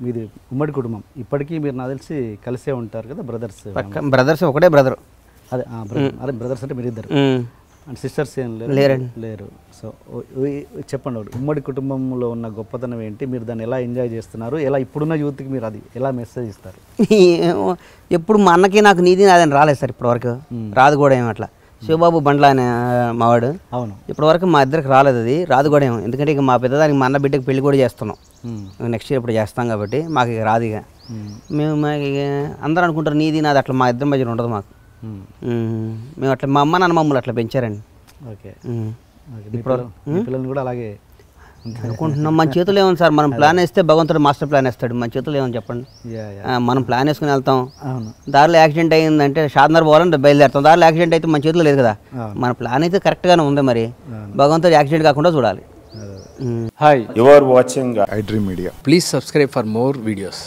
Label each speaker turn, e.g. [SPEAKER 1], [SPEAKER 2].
[SPEAKER 1] మీది ఉమ్మడి కుటుంబం, ఇప్పటికీ మీరు నాకు తెలిసి కలిసే ఉంటారు కదా బ్రదర్స్?
[SPEAKER 2] బ్రదర్స్ ఒకటే బ్రదర్.
[SPEAKER 1] అదే అదే బ్రదర్స్ అంటే మీరిద్దరు అండ్ సిస్టర్స్ ఏం లేరు. సో చెప్పండి, ఉమ్మడి కుటుంబంలో ఉన్న గొప్పతనం ఏంటి, మీరు దాన్ని ఎలా ఎంజాయ్ చేస్తున్నారు, ఎలా ఇప్పుడున్న యూత్కి మీరు అది ఎలా మెసేజ్ ఇస్తారు?
[SPEAKER 2] ఎప్పుడు మా అన్నకి నాకు నీది నాదని రాలేదు సార్ ఇప్పటివరకు, రాదు కూడా ఏమో. అట్లా శివబాబు బండ్ల అనే మావాడు,
[SPEAKER 1] అవును,
[SPEAKER 2] ఇప్పటివరకు మా ఇద్దరికి రాలేదు, అది రాదు కూడా ఏమో. ఎందుకంటే ఇక మా పెద్దదానికి మా అన్న బిడ్డకి పెళ్లి కూడా చేస్తున్నాం, నెక్స్ట్ ఇయర్ ఇప్పుడు చేస్తాం కాబట్టి మాకు ఇక రాదు. ఇక మేము అందరూ అనుకుంటారు నీది నాది, అట్లా మా ఇద్దరి మధ్యలో ఉండదు మాకు. మేము అట్లా మా అమ్మ నాన్న మమ్మల్ని అట్లా పెంచారండి.
[SPEAKER 1] ఓకే, పిల్లల్ని కూడా అలాగే
[SPEAKER 2] అనుకుంటున్నాం. మన చేతులు ఏమని సార్, మనం ప్లాన్ వేస్తే భగవంతుడు మాస్టర్ ప్లాన్ వేస్తాడు, మన చేతులు ఏమని చెప్పండి. మనం ప్లాన్ వేసుకుని వెళ్తాం, దారిలో యాక్సిడెంట్ అయ్యిందంటే షాద్నగర్ పోవాలని బయలుదేరుతాం, దారిలో యాక్సిడెంట్ అయితే మన చేతిలో లేదు కదా. మన ప్లాన్ అయితే కరెక్ట్గానే ఉంది, మరి భగవంతుడు యాక్సిడెంట్ కాకుండా చూడాలి.
[SPEAKER 3] Hi, you are watching iDream Media.
[SPEAKER 4] Please subscribe for more videos.